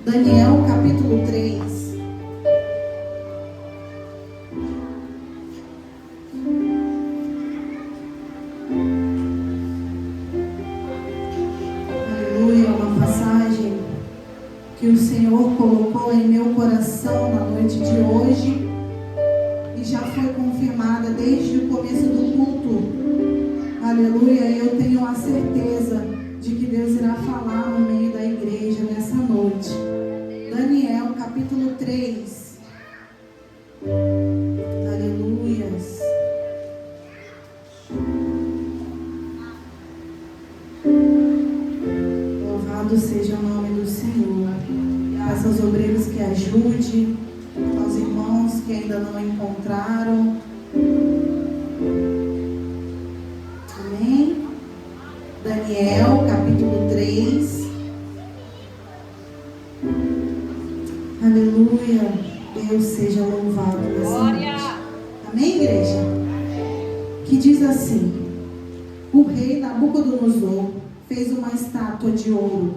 Daniel capítulo 3. Aleluia, uma passagem que o Senhor colocou em meu coração na noite de hoje e já foi confirmada desde o começo do culto. Aleluia, eu tenho a certeza de que Deus irá falar no meio da igreja nessa noite. Daniel capítulo 3. Aleluias. Louvado seja o nome do Senhor. Peço aos obreiros que ajude, aos irmãos que ainda não encontraram. Amém? Daniel capítulo 3. Aleluia. Deus seja louvado nessa noite. Amém, igreja? Que diz assim: o rei Nabucodonosor fez uma estátua de ouro,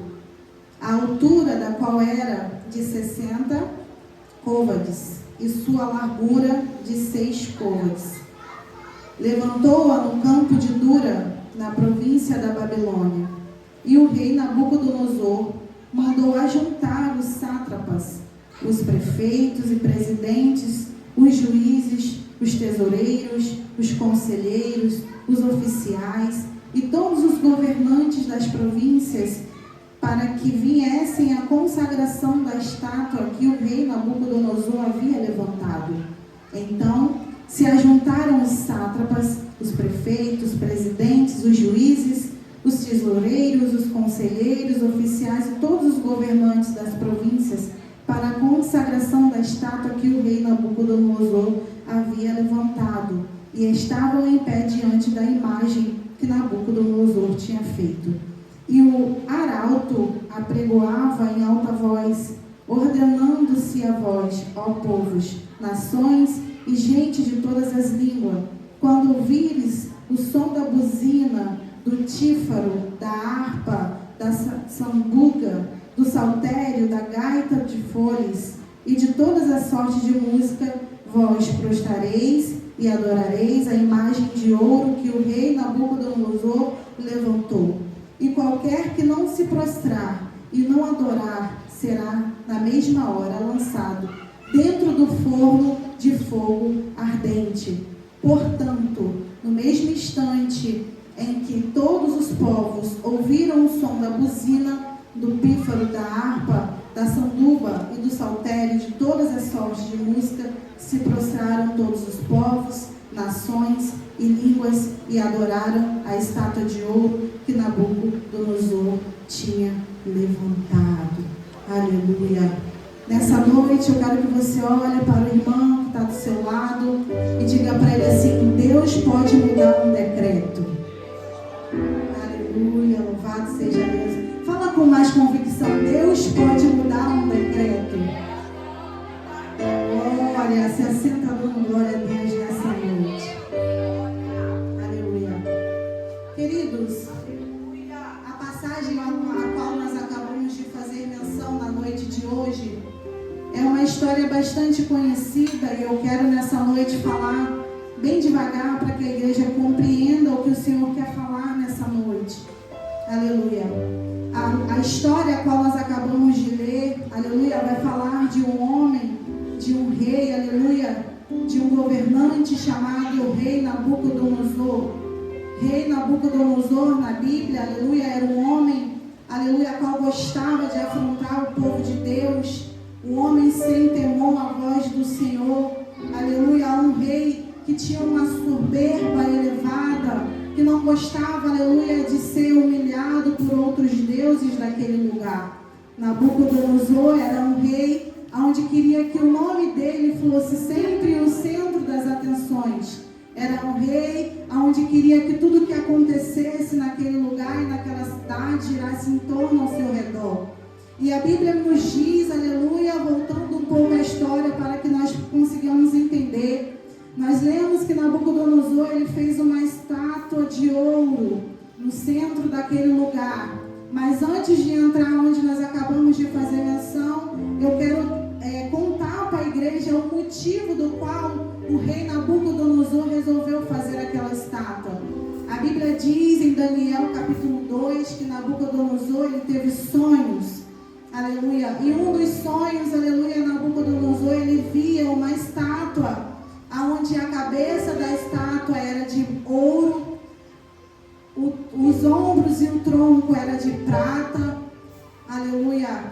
a altura da qual era de 60 côvades e sua largura de 6 côvades. Levantou-a no campo de Dura, na província da Babilônia. E o rei Nabucodonosor mandou ajuntar os sátrapas, os prefeitos e presidentes, os juízes, os tesoureiros, os conselheiros, os oficiais e todos os governantes das províncias, para que viessem à consagração da estátua que o rei Nabucodonosor havia levantado. Então se ajuntaram os sátrapas, os prefeitos, presidentes, os juízes, os tesoureiros, os conselheiros, oficiais e todos os governantes das províncias para a consagração da estátua que o rei Nabucodonosor havia levantado, e estavam em pé diante da imagem que Nabucodonosor tinha feito. E o arauto apregoava em alta voz, ordenando-se a vós, ó povos, nações e gente de todas as línguas, quando ouvires o som da buzina, do tífaro, da harpa, da sambuca, do saltério, da gaita de foles e de todas as sortes de música, vós prostrareis e adorareis a imagem de ouro que o rei Nabucodonosor levantou. E qualquer que não se prostrar e não adorar será na mesma hora lançado dentro do forno de fogo ardente. Portanto, no mesmo instante em que todos os povos ouviram o som da buzina, do pífaro, da harpa, da sanduba e do saltério, de todas as sortes de música, se prostraram todos os povos, nações e línguas e adoraram a estátua de ouro que Nabucodonosor tinha levantado. Aleluia. Nessa noite eu quero que você olhe para o irmão que está do seu lado e diga para ele assim: Deus pode mudar um decreto. Aleluia, louvado seja Deus. Fala com mais convicção: Deus pode mudar um decreto. Glória, se assenta dando glória a Deus nessa noite. Aleluia. Queridos, a passagem a qual nós acabamos de fazer menção na noite de hoje é uma história bastante conhecida, e eu quero nessa noite falar bem devagar para que a igreja compreenda o que o Senhor quer falar nessa noite. Aleluia. A história a qual nós acabamos de ler, aleluia, vai falar de um homem, de um rei, aleluia, de um governante chamado rei Nabucodonosor. Rei Nabucodonosor na Bíblia, aleluia, era um homem, aleluia, qual gostava de afrontar o povo de Deus, um homem sem temor à voz do Senhor, aleluia, um rei que tinha uma soberba elevada, que não gostava, aleluia, de ser humilhado por outros deuses daquele lugar. Nabucodonosor era um rei onde queria que o nome dele fosse sempre o centro das atenções. Era um rei onde queria que tudo que acontecesse naquele lugar e naquela cidade girasse em torno ao seu redor. E a Bíblia nos diz, aleluia, voltando um pouco a história para que nós consigamos entender. Nós lemos que Nabucodonosor ele fez uma estátua de ouro no centro daquele lugar. Mas antes de entrar onde nós acabamos de fazer menção, capítulo 2, que Nabucodonosor ele teve sonhos, aleluia, e um dos sonhos, aleluia, Nabucodonosor ele via uma estátua, onde a cabeça da estátua era de ouro, os ombros e o tronco era de prata, aleluia,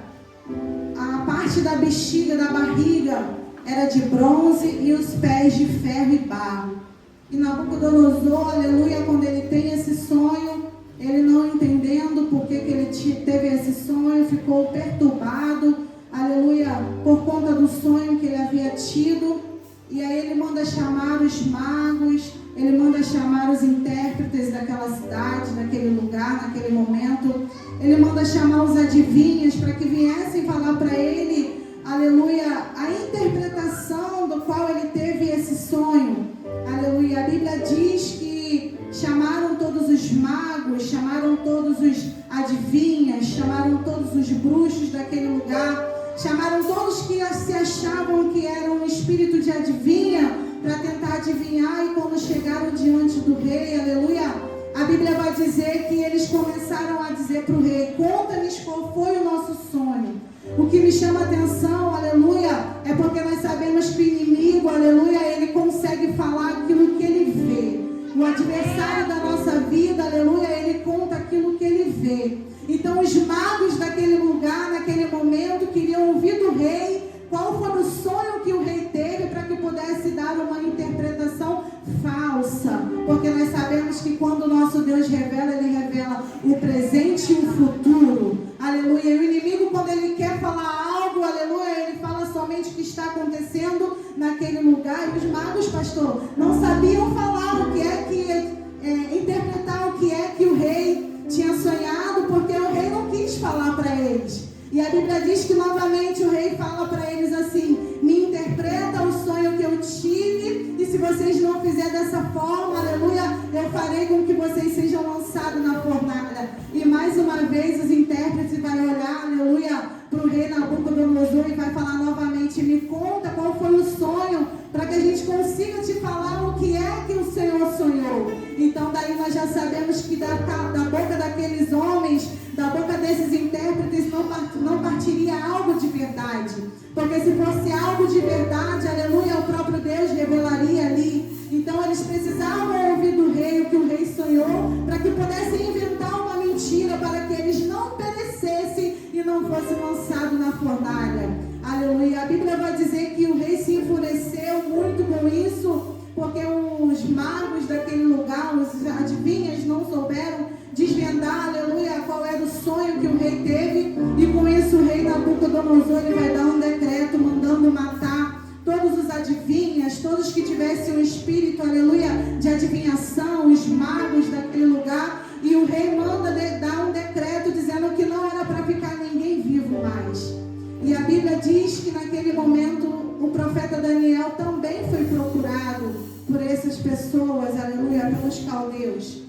a parte da bexiga, da barriga era de bronze e os pés de ferro e barro. E Nabucodonosor, aleluia, quando ele tem esse sonho, ele não entendendo por que ele teve esse sonho, ficou perturbado, aleluia, por conta do sonho que ele havia tido. E aí ele manda chamar os magos, ele manda chamar os intérpretes daquela cidade, daquele lugar, naquele momento. Ele manda chamar os adivinhos para que viessem falar para ele, aleluia, a interpretação do qual ele teve esse sonho. Aleluia, a Bíblia diz que chamaram todos os magos, chamaram todos os adivinhas, chamaram todos os bruxos daquele lugar, chamaram todos que se achavam que eram um espírito de adivinha para tentar adivinhar, e quando chegaram diante do rei, aleluia, a Bíblia vai dizer que eles começaram a dizer para o rei: conta-nos qual foi o nosso sonho. O que me chama a atenção, aleluia, é porque nós sabemos que o inimigo, aleluia, ele consegue falar aquilo que ele vê. O adversário da nossa vida, aleluia, ele conta aquilo que ele vê. Então os magos daquele lugar, naquele momento, queriam ouvir do rei qual foi o sonho que o rei teve, para que pudesse dar uma interpretação falsa. Porque nós sabemos que quando o nosso Deus revela, ele revela o presente e o futuro. Aleluia. E o inimigo, quando ele quer falar algo, aleluia, ele fala somente o que está acontecendo naquele lugar. E os magos, pastor, não sabiam falar o que é que, interpretar o que é que o rei tinha sonhado, porque o rei não quis falar para eles. E a Bíblia diz que novamente o rei fala para eles assim: me interpreta o sonho que eu tive, e se vocês não fizerem dessa forma, aleluia, eu farei com que vocês sejam lançados na fornalha. E mais uma vez os intérpretes vão olhar, aleluia, para o rei Nabucodonosor e vai falar novamente: me conta qual foi o sonho, para que a gente consiga te falar o que é que o Senhor sonhou. Então daí nós já sabemos que da boca daqueles homens, da boca desses intérpretes, não partiria algo de verdade. Porque se fosse algo de verdade, aleluia, o próprio Deus revelaria ali. Então eles precisavam ouvir do rei o que o rei sonhou, para que pudessem inventar uma mentira, para que eles não perecessem e não fossem lançados na fornalha. Aleluia. A Bíblia vai dizer que o rei se enfureceu muito com isso, porque os magos daquele lugar, os adivinhas, não souberam desvendar, aleluia, qual era o sonho que o rei teve. E com isso o rei Nabucodonosor ele vai dar um decreto mandando matar todos os adivinhas, todos que tivessem um espírito, aleluia, de adivinhação, os magos daquele lugar. E o rei manda dar um decreto dizendo que não era para ficar ninguém vivo mais. E a Bíblia diz que naquele momento o profeta Daniel também foi procurado por essas pessoas, aleluia, pelos caldeus.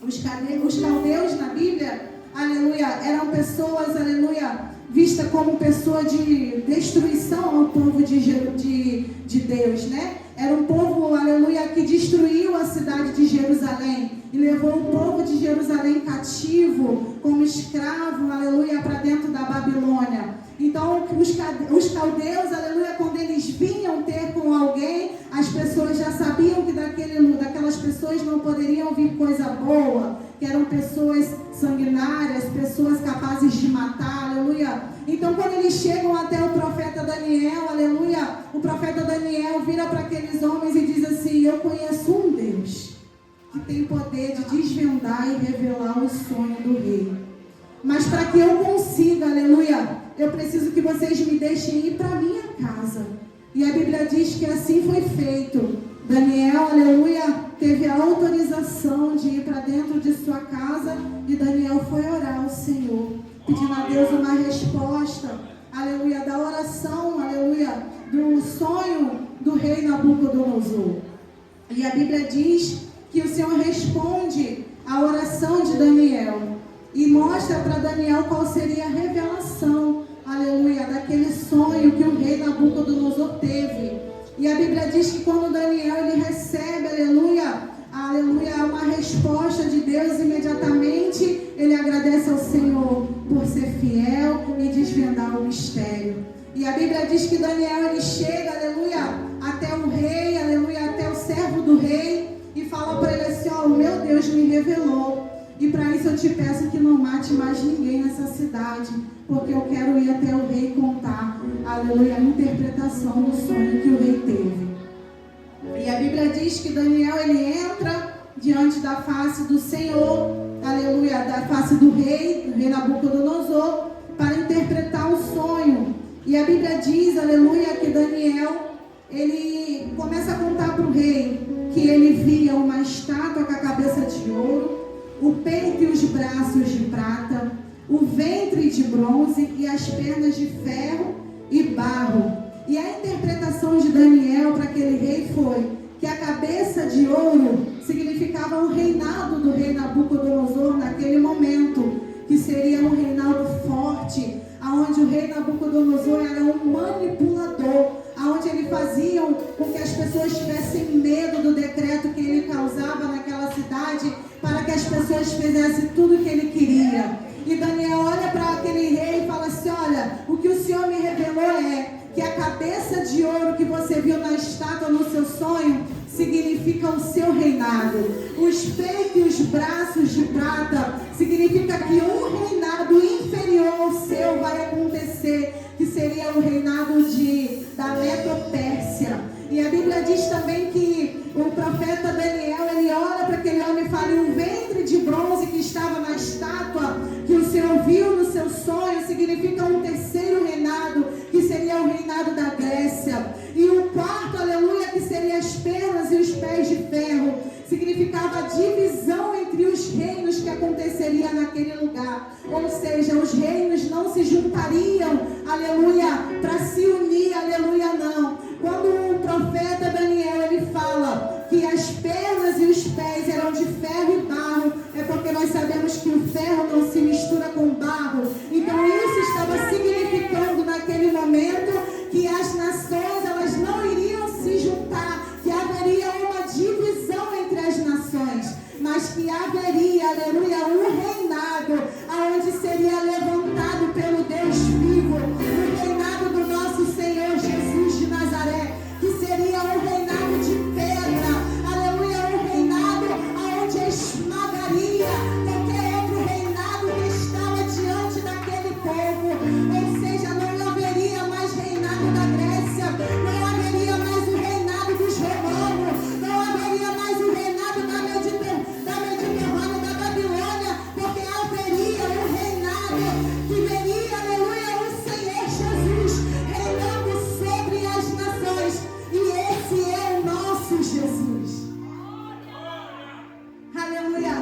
Os caldeus na Bíblia, aleluia, eram pessoas, aleluia, vistas como pessoa de destruição ao povo de Deus, né? Era um povo, aleluia, que destruiu a cidade de Jerusalém e levou o povo de Jerusalém cativo, como escravo, aleluia, para dentro da Babilônia. Então, os caldeus, aleluia, quando eles vinham ter com alguém, as pessoas já sabiam que daquelas pessoas não poderiam vir coisa boa, que eram pessoas sanguinárias, pessoas capazes de matar, aleluia. Então, quando eles chegam até o profeta Daniel, aleluia, o profeta Daniel vira para aqueles homens e diz assim: eu conheço um Deus que tem poder de desvendar e revelar o sonho do rei. Mas para que eu consiga, aleluia, eu preciso que vocês me deixem ir para minha casa. E a Bíblia diz que assim foi feito. Daniel, aleluia, teve a autorização de ir para dentro de sua casa. E Daniel foi orar ao Senhor, pedindo a Deus uma resposta, aleluia, da oração, aleluia, do sonho do rei Nabucodonosor. E a Bíblia diz que o Senhor responde a oração de Daniel e mostra para Daniel qual seria a revelação, aleluia, daquele sonho que o rei Nabucodonosor teve. E a Bíblia diz que quando Daniel ele recebe, aleluia, uma resposta de Deus, imediatamente Daniel e desvendar o mistério. E a Bíblia diz que Daniel, ele chega, aleluia, até o rei, aleluia, até o servo do rei, e fala para ele assim: ó, o meu Deus me revelou, e para isso eu te peço que não mate mais ninguém nessa cidade, porque eu quero ir até o rei contar, aleluia, a interpretação do sonho que o rei teve. E a Bíblia diz que Daniel, ele entra diante da face do Senhor, aleluia, da face do rei Nabucodonosor, para interpretar o sonho. E a Bíblia diz, aleluia, que Daniel, ele começa a contar para o rei que ele via uma estátua com a cabeça de ouro, o peito e os braços de prata, o ventre de bronze e as pernas de ferro e barro. E a interpretação de Daniel para aquele rei foi que a cabeça de ouro significava o reinado do rei Nabucodonosor naquele momento, que seria um reinado forte, aonde o rei Nabucodonosor era um manipulador, aonde ele fazia com que as pessoas tivessem medo do decreto que ele causava naquela cidade, para que as pessoas fizessem tudo o que ele queria. E Daniel olha para aquele rei e fala assim: olha, o que o Senhor me revelou é que a cabeça de ouro que você viu na estátua no seu sonho significa o seu reinado. Os peitos e os braços de prata significa que um reinado inferior ao seu vai acontecer, que seria o reinado da Medo-Pérsia. E a Bíblia diz também que o profeta Daniel, ele olha para aquele homem e fala: e o ventre de bronze que estava na estátua, que o Senhor viu no seu sonho, significa um terceiro reinado, que seria o reinado da Grécia. E o quarto, aleluia, que seria as pernas e os pés de ferro, significava a divisão entre os reinos que aconteceria naquele lugar. Ou seja, os reinos não se juntariam, aleluia, para se unir, aleluia, não. Quando o profeta Daniel, ele fala que as pernas e os pés eram de ferro e barro, é porque nós sabemos que o ferro não se mistura com o barro. Então isso estava significando naquele momento que as nações, elas não iriam se juntar, que haveria uma divisão entre as nações, mas que haveria, aleluia, um reinado, aonde seria levantado pelo Deus vivo, o reinado do nosso Senhor Jesus de Nazaré, que seria um reinado de pedra, aleluia, um reinado aonde esmagaria qualquer outro reinado que estava diante daquele povo. Ou seja, não haveria mais reinado da Grécia, não haveria mais o reinado dos romanos, não haveria mais o reinado da Mediterrânea, da Babilônia, porque haveria um reinado que veria, aleluia, o Senhor Jesus reinando sobre as nações, e esse é o nosso Jesus. Aleluia.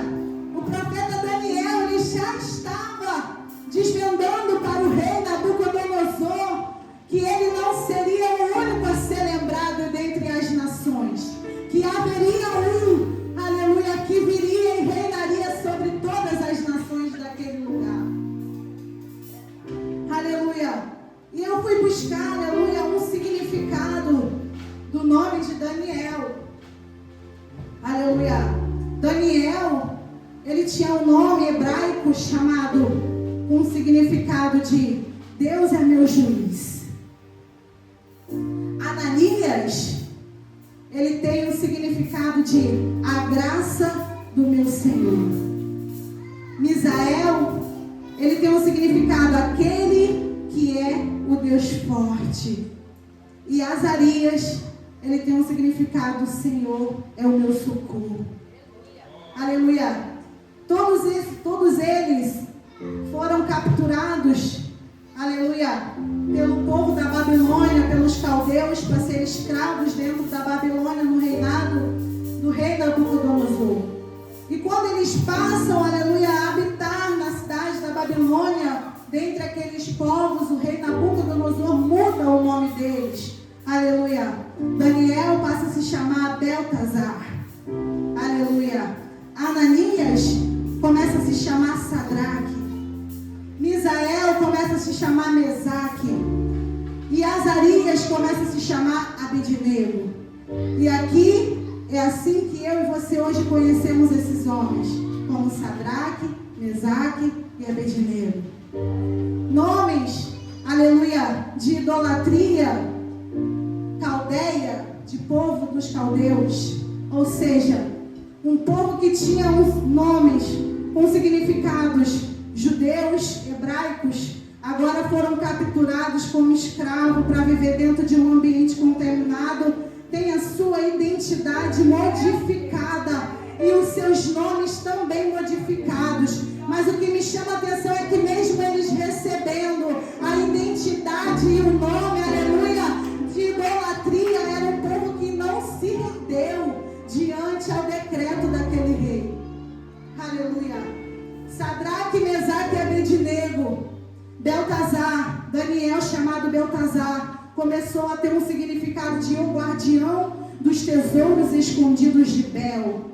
O profeta Daniel, ele já estava desvendando para o rei Nabucodonosor que ele não seria o único a ser lembrado dentre as nações, que haveria um, aleluia, que viria e reinaria sobre todas as nações daquele lugar. Aleluia. E eu fui buscar, aleluia, um significado do nome de Daniel. Aleluia. Daniel, ele tinha um nome hebraico chamado, com um significado de Deus é meu juiz. Ananias, ele tem o significado de a graça do meu Senhor. Misael, ele tem um significado aquele que é o Deus forte. E Azarias, ele tem um significado: o Senhor é o meu socorro. Aleluia. Todos eles foram capturados, aleluia, pelo povo da Babilônia, pelos caldeus, para serem escravos dentro da Babilônia, no reinado do rei Nabucodonosor. E quando eles passam, aleluia, a habitar na cidade da Babilônia, dentre aqueles povos, o rei Nabucodonosor muda o nome deles. Aleluia. Daniel passa a se chamar Beltazar. Aleluia. Ananias começa a se chamar Sadraque. Misael começa a se chamar Mesaque. E Azarias começa a se chamar Abednego. E aqui é assim que eu e você hoje conhecemos esses homens, como Sadraque, Mesaque e Abednego. Nome história de idolatria caldeia, de povo dos caldeus, ou seja, um povo que tinha nomes com significados judeus, hebraicos, agora foram capturados como escravos para viver dentro de um ambiente contaminado, tem a sua identidade modificada e os seus nomes também modificados. Mas o que me chama a atenção é que mesmo eles recebendo a identidade e o nome, aleluia, de idolatria, era um povo que não se rendeu diante ao decreto daquele rei. Aleluia. Sadraque, Mesaque e Abednego, Beltazar, Daniel chamado Beltazar, começou a ter um significado de um guardião dos tesouros escondidos de Bel.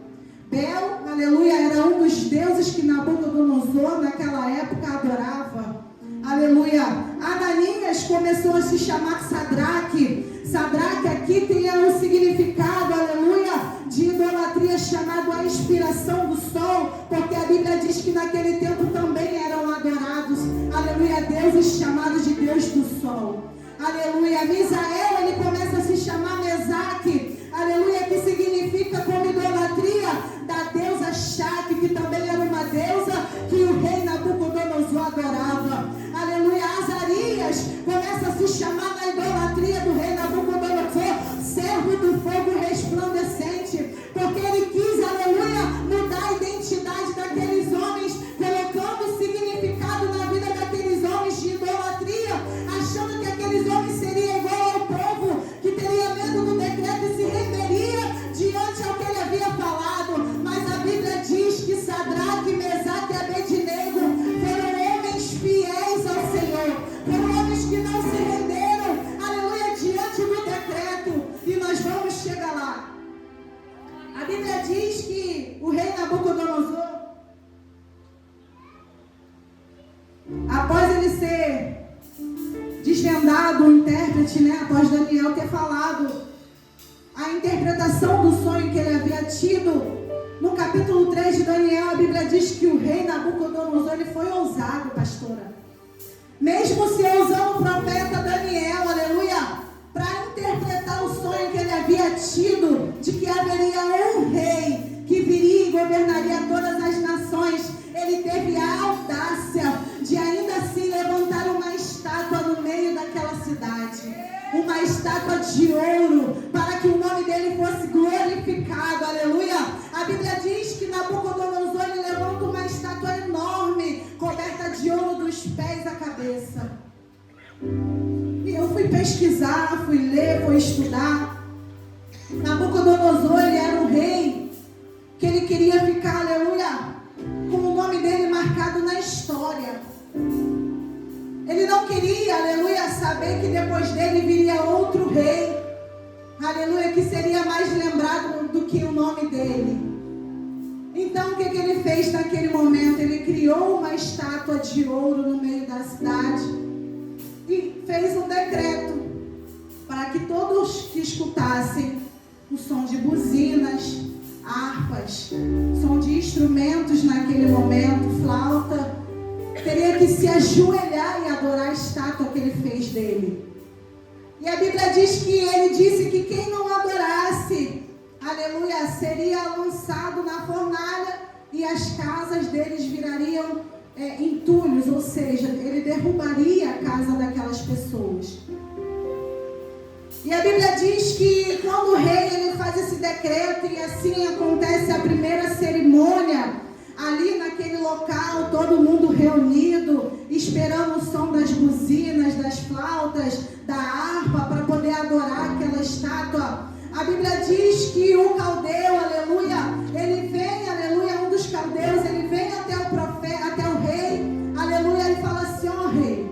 Bel, aleluia, era um dos deuses que Nabucodonosor naquela época adorava. Aleluia. Ananias começou a se chamar Sadraque. Sadraque aqui tem um significado, aleluia, de idolatria chamado a inspiração do sol, porque a Bíblia diz que naquele tempo também eram adorados, aleluia, deuses chamados de Deus do sol. Aleluia. Misael, ele começa a se chamar Mesaque, aleluia, que significa como idolatria da deusa Shaque, que também era uma deusa que o rei Nabucodonosor adorava. Aleluia. Azarias começa a se chamar na idolatria do rei Nabucodonosor, servo do fogo resplandecente, porque ele quis, aleluia, mudar a identidade daqueles homens, colocando significado na vida daqueles homens de idolatria, achando que aqueles homens seriam igual ao povo, que teria medo do decreto e se renderia diante ao que ele havia falado. Mas a Bíblia diz que Sadraque, Mesaque e Abednego foram homens fiéis ao Senhor, foram homens que não se renderam, aleluia, diante do decreto, e nós vamos chegar lá. A Bíblia diz que o rei Nabucodonosor, após ele ser desvendado, o intérprete, após Daniel ter falado a interpretação do sonho que ele havia tido, no capítulo 3 de Daniel, a Bíblia diz que o rei Nabucodonosor, ele foi ousado, pastora. Mesmo se usando o profeta Daniel, aleluia, para interpretar o sonho que ele havia tido, de que haveria um rei que viria e governaria todas as nações, ele teve a audácia de ainda assim levantar uma estátua no meio daquela cidade, uma estátua de ouro, para que o nome dele fosse glorificado, aleluia. A Bíblia diz que Nabucodonosor, ele levanta uma estátua enorme, coberta de ouro dos pés à cabeça. E eu fui pesquisar, fui ler, fui estudar. Nabucodonosor, ele era um rei que ele queria ficar, aleluia, com o nome dele marcado na história. Ele não queria, aleluia, saber que depois dele viria outro rei, aleluia, que seria mais lembrado do que o nome dele. Então o que ele fez naquele momento? Ele criou uma estátua de ouro no meio da cidade e fez um decreto para que todos que escutassem o som de buzinas, harpas, som de instrumentos naquele momento, flauta, teria que se ajoelhar e adorar a estátua que ele fez dele. E a Bíblia diz que ele disse que quem não adorasse, aleluia, seria lançado na fornalha e as casas deles virariam entulhos, ou seja, ele derrubaria a casa daquelas pessoas. E a Bíblia diz que quando o rei ele faz esse decreto e assim acontece a primeira cerimônia, ali naquele local, todo mundo reunido, esperando o som das buzinas, das flautas, da harpa, para poder adorar aquela estátua. A Bíblia diz que o caldeu, aleluia, ele vem, aleluia, um dos caldeus, ele vem até o profeta, até o rei, aleluia, e fala assim: ó rei,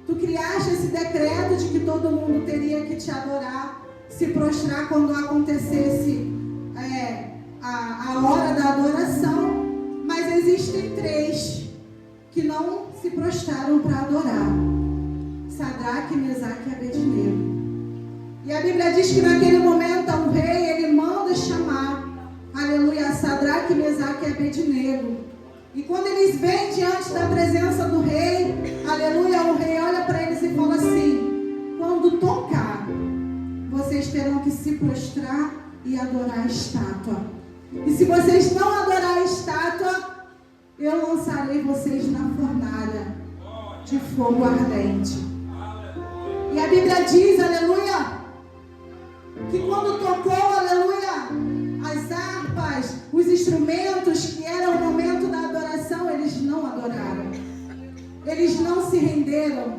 tu criaste esse decreto de que todo mundo teria que te adorar, se prostrar quando acontecesse a hora da adoração. Mas existem 3 que não se prostraram para adorar: Sadraque, Mesaque e Abednego. E a Bíblia diz que naquele momento o rei, ele manda chamar, aleluia, Sadraque, Mesaque e Abednego. E quando eles vêm diante da presença do rei, aleluia, o rei olha para eles e fala assim: se prostrar e adorar a estátua. E se vocês não adorar a estátua, eu lançarei vocês na fornalha de fogo ardente. E a Bíblia diz, aleluia, que quando tocou, aleluia, as harpas, os instrumentos que era o momento da adoração, eles não adoraram. Eles não se renderam.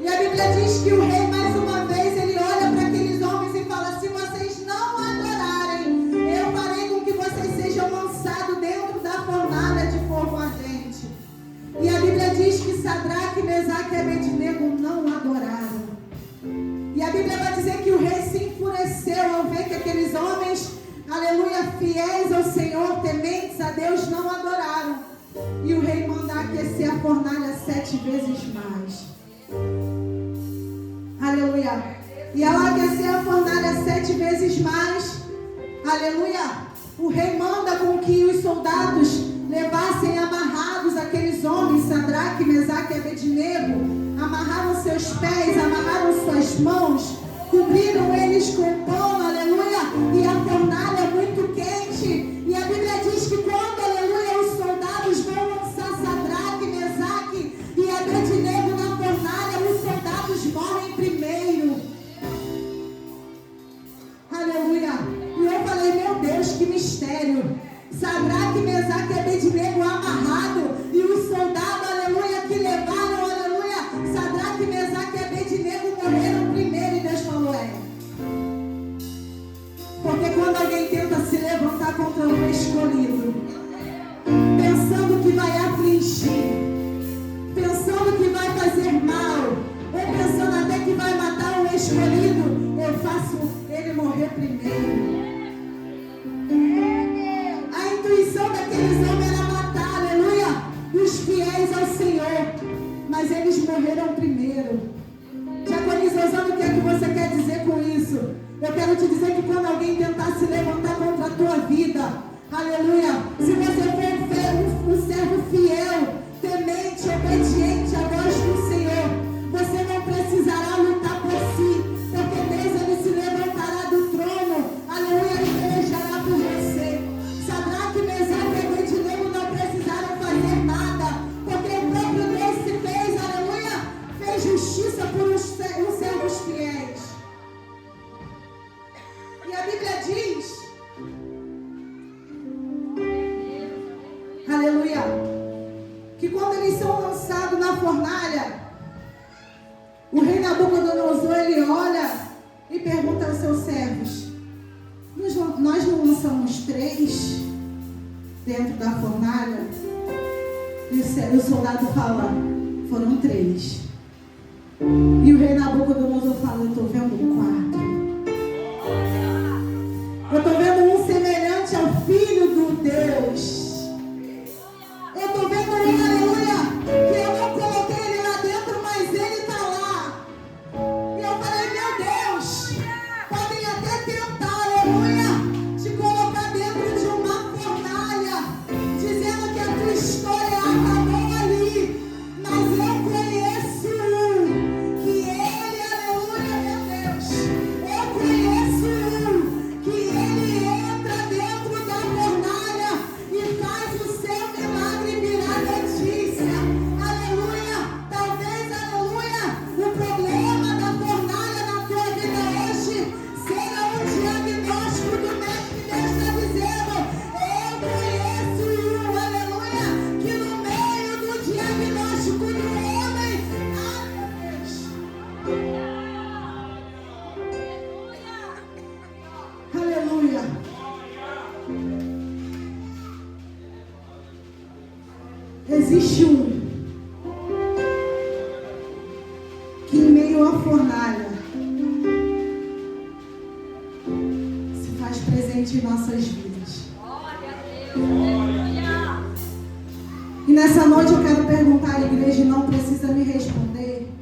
E a Bíblia diz que o rei, mais uma vez, ele olha para aqueles homens e fala: se vocês não adorarem, eu farei com que vocês sejam lançados dentro da fornalha de fogo ardente. E a Bíblia diz que Sadraque, Mesaque e Abednego não adoraram. E a Bíblia vai dizer que o rei se enfureceu ao ver que aqueles homens, aleluia, fiéis ao Senhor, tementes a Deus, não adoraram. E o rei manda aquecer a fornalha 7 vezes mais. Aleluia. E ao aquecer a fornalha 7 vezes mais, aleluia, o rei manda com que os soldados levassem amarrados aqueles homens, Sadraque, Mesaque e Abednego, amarraram seus pés, amarraram suas mãos, cobriram eles com pano, aleluia, e a fornalha muito quente. E a Bíblia diz que quando, aleluia, os soldados vão lançar Sadraque, Mesaque e Abednego na fornalha, os soldados morrem primeiro. Aleluia. E eu falei: meu Deus, que mistério. Sadraque, Mesaque e Abednego amarrado, e os soldados, aleluia, que levaram, aleluia, Sadraque, Mesaque e Abednego morreram primeiro. E Deus falou: porque quando alguém tenta se levantar contra o escolhido, pensando que vai afligir, pensando que vai fazer mal, ou pensando até que vai matar o escolhido, eu faço ele morrer primeiro. A intuição daqueles homens era matar, aleluia, os fiéis ao Senhor, mas eles morreram primeiro. Diaconisa Osana, o que é que você quer dizer com isso? Eu quero te dizer que quando alguém tentar se levantar contra a tua vida, aleluia, se você for um servo fiel, temente, obediente à voz do Senhor, você não precisará lutar por si, porque Deus, ele se levantará do trono, aleluia, e pelejará por você. Sadraque, Mesaque e Abednego não precisaram fazer nada, porque o próprio Deus se fez, aleluia, fez justiça por os servos fiéis. E a Bíblia diz, aleluia, que quando eles são lançados na fornalha, o rei Nabucodonosor, ele olha e pergunta aos seus servos: nós não lançamos 3 dentro da fornalha? E o soldado fala: foram 3. E o rei Nabucodonosor fala: eu estou vendo 4. Eu estou vendo um semelhante ao Filho do Deus. Eu estou vendo um, aleluia, que eu não coloquei ele lá dentro, mas ele está lá. E eu falei: meu Deus, podem até tentar, aleluia, te colocar dentro de uma fornalha, dizendo que a tua história acabou ali. Mas eu conheço um, que ele, aleluia, meu Deus, eu conheço um, que ele entra dentro da fornalha e faz o seu milagre virar notícia. Aleluia. Talvez, aleluia, o problema da fornalha na tua vida hoje seja um diagnóstico do médico que Deus está dizendo: eu conheço um, aleluia, que no meio do diagnóstico do homem, aleluia, existe um que em meio à fornalha se faz presente em nossas vidas. E nessa noite eu quero perguntar à igreja, e não precisa me responder: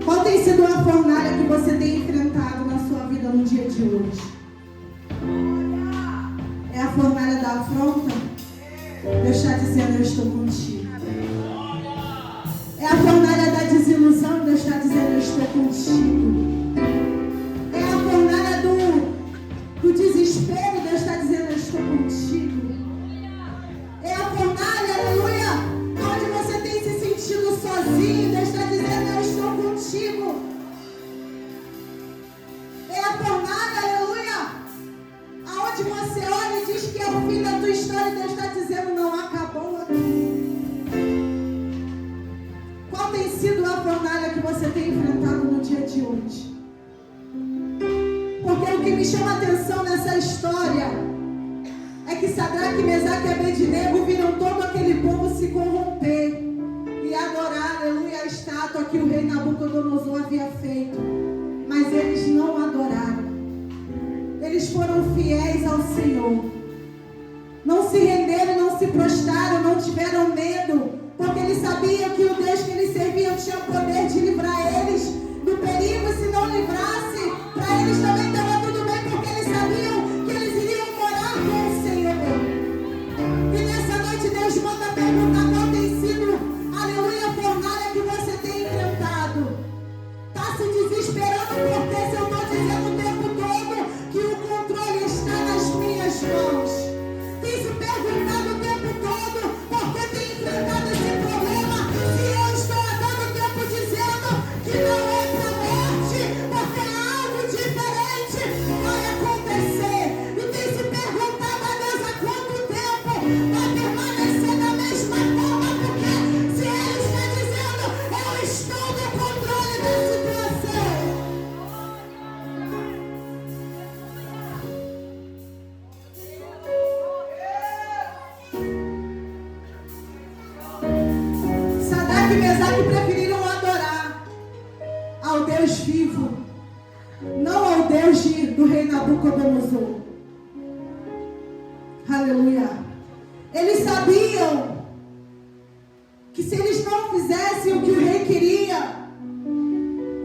qual tem sido a fornalha que você tem enfrentado na sua vida no dia de hoje? É a fornalha da afronta? Deus está dizendo: eu estou contigo. É a fornalha da desilusão? Deus está dizendo: eu estou contigo. É a fornalha o que me chama a atenção nessa história é que Sadraque, Mesaque e Abednego viram todo aquele povo se corromper e adorar, aleluia, a estátua que o rei Nabucodonosor havia feito. Mas eles não adoraram. Eles foram fiéis ao Senhor. Não se renderam, não se prostraram, não tiveram medo, porque eles sabiam que o Deus que eles serviam tinha o poder de livrar eles do perigo. E se não livrasse, para eles também estava tudo bem, porque eles sabiam que eles iriam morar com o Senhor. E nessa noite Deus manda perguntar qual tem sido, aleluia, a fornalha que você tem enfrentado. Está se desesperando porque se eu estou dizendo o tempo todo que o controle está nas minhas mãos. Tem se perguntado o tempo todo por que tem enfrentado esse problema. Se eu estou há tanto tempo dizendo que não é para morte, porque algo diferente vai acontecer. E tem se perguntado a Deus há quanto tempo vai permanecer da mesma forma, porque se Ele está dizendo, eu estou no controle da situação. Sadraque e Mesaque preferiram adorar ao Deus vivo, não ao Deus do rei Nabucodonosor. Aleluia. Eles sabiam que se eles não fizessem o que o rei queria,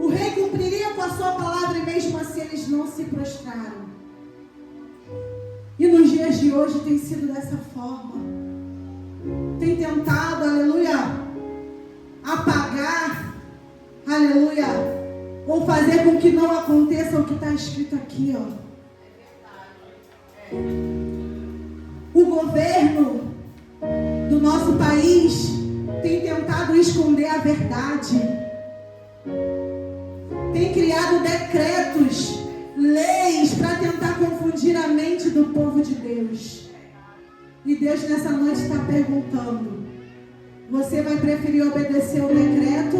o rei cumpriria com a sua palavra, e mesmo assim eles não se prostraram. E nos dias de hoje tem sido dessa forma. Tem tentado, aleluia, apagar, aleluia, ou fazer com que não aconteça o que está escrito aqui, ó. O governo do nosso país tem tentado esconder a verdade. Tem criado decretos, leis para tentar confundir a mente do povo de Deus. E Deus nessa noite está perguntando: você vai preferir obedecer o decreto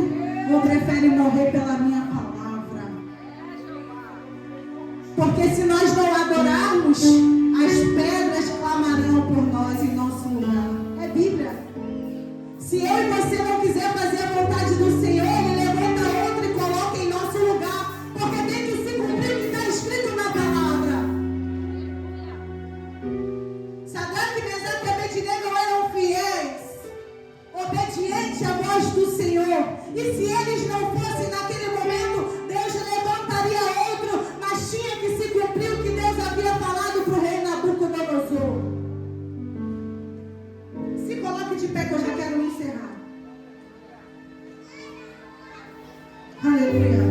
ou prefere morrer pela minha palavra? Porque se nós não adorarmos, as pedras clamarão por nós em nosso lugar. É Bíblia. Se eu e você não quiser fazer a vontade do Senhor, Ele levanta outro e coloca em nosso lugar. Porque tem que se cumprir o que está escrito na palavra. Sadraque, Mesaque e Abednego eram fiéis, obedientes à voz do Senhor. E se eles não fossem naquele momento, Deus levantaria outro, mas tinha que se cumprir o que Deus havia falado para o rei Nabucodonosor. Se coloque de pé que eu já quero encerrar. Aleluia.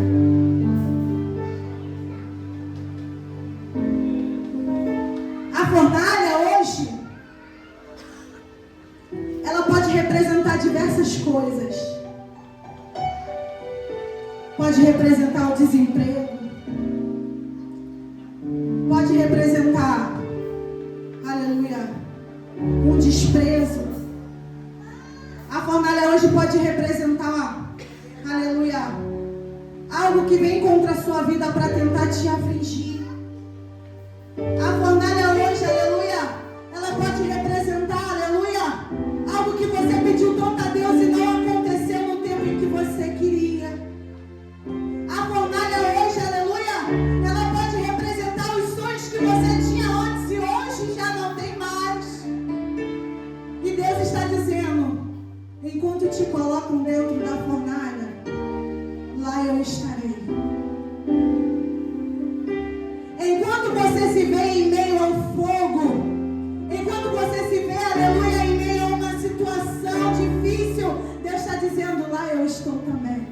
A fornalha hoje, ela pode representar diversas coisas. Pode representar o desemprego. Pode representar, aleluia, um desprezo. A fornalha hoje pode representar, aleluia, algo que vem contra a sua vida para tentar te afligir. A fornalha hoje, aleluia, ela pode representar, aleluia, algo que você pediu tanto a Deus e não aconteceu no tempo em que você queria. A fornalha hoje, aleluia, ela pode representar os sonhos que você tinha antes e hoje já não tem mais. E Deus está dizendo: enquanto te colocam dentro da fornalha, lá eu estarei. Enquanto você se vê em meio ao fogo, enquanto você se vê, aleluia, em meio a uma situação difícil, Deus está dizendo: lá eu estou também.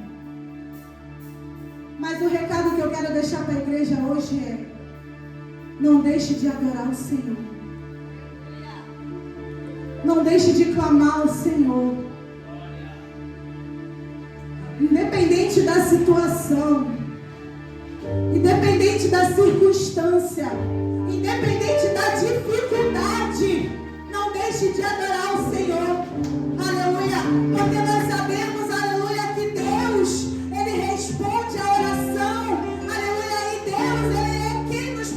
Mas o recado que eu quero deixar para a igreja hoje é: não deixe de adorar o Senhor. Não deixe de clamar ao Senhor. Independente da situação, independente da circunstância, independente da dificuldade, não deixe de adorar o Senhor. Aleluia. Porque nós sabemos, aleluia, que Deus, Ele responde a oração. Aleluia. E Deus, Ele é quem nos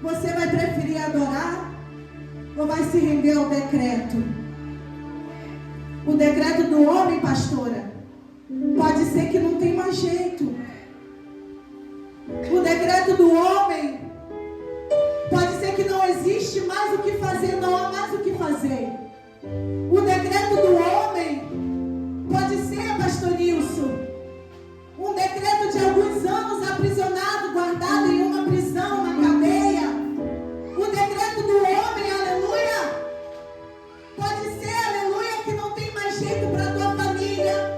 Você vai preferir adorar ou vai se render ao decreto? O decreto do homem, pastora, pode ser que não tem mais jeito. O decreto do homem pode ser que não existe mais o que fazer, não há mais o que fazer. O decreto do homem pode ser, pastor Nilson, um decreto de alguns anos aprisionado, guardado em uma prisão, uma cadeia. O decreto do homem, aleluia, pode ser, aleluia, que não tem mais jeito para a tua família.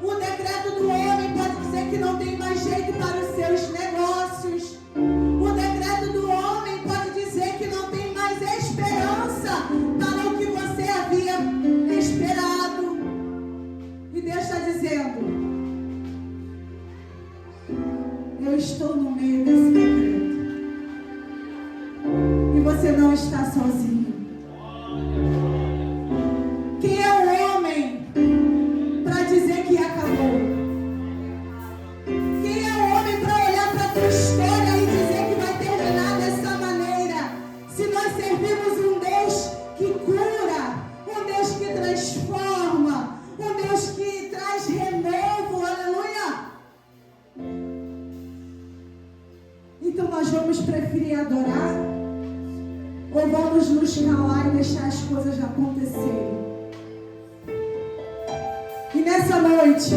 O decreto do homem pode dizer que não tem mais jeito para os seus negócios. O decreto do homem pode dizer que não tem mais esperança para o que você havia esperado. E Deus está dizendo: eu estou no meio desse decreto. E você não está sozinho. Quem é o homem para dizer que acabou? Quem é o homem para olhar para a tua história e dizer que vai terminar dessa maneira? Se nós servimos um Deus que cura, um Deus que transforma, um Deus que traz renovo, aleluia. Então nós vamos preferir adorar ou vamos nos calar e deixar as coisas acontecerem? E nessa noite,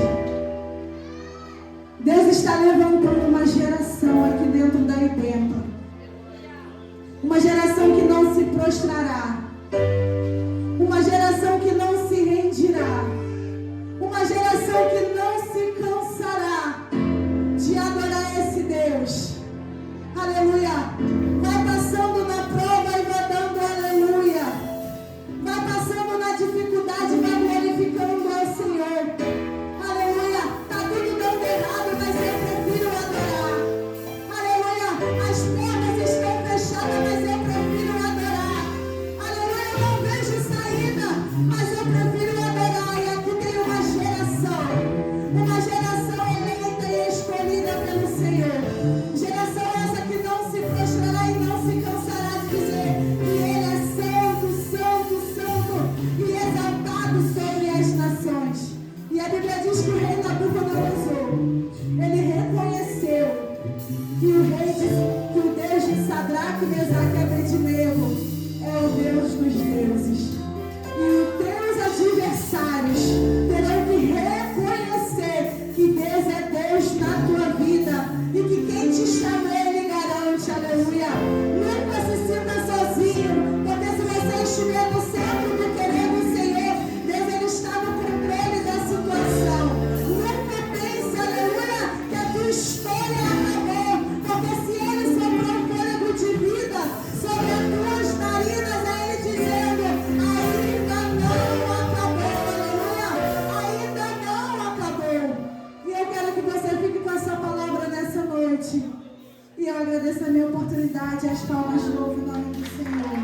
Deus está levantando uma geração aqui dentro da IBEMPA. Uma geração que não se prostrará. Uma geração que não se rendirá. Uma geração que não se cansará de adorar esse Deus. Aleluia. Vai passando na prova e vai dando aleluia. Vai passando na dificuldade e vai glorificando ao Senhor. Aleluia. Está tudo dando errado, mas eu prefiro adorar. Aleluia. As portas estão fechadas, mas eu prefiro adorar. Aleluia. Eu não vejo saída, mas eu prefiro adorar. E aqui tem uma geração eleita e escolhida pelo Senhor. Geração essa que não se prostrará e não se cansará de dizer que Ele é santo, santo, santo e exaltado sobre as nações. E a Bíblia diz que o rei Nabucodonosor, ele reconheceu que o Deus de Sadraque, Mesaque e Abednego é o Deus dos deuses. E os teus adversários terão que reconhecer que Deus é Deus na tua vida e que quem te chama Ele garante, aleluia. Nunca se sinta sozinho, porque se você estiver no centro do querer do Senhor, Deus ele está no controle da situação. Nunca pense, aleluia, que a tua história acabou, porque se Ele soprou um fôlego de vida sobre as tuas narinas, é Ele dizendo: ainda não acabou, aleluia, ainda não acabou. E eu quero que você fique com essa palavra nessa noite. E eu agradeço a minha oportunidade, as palmas de novo em nome do Senhor.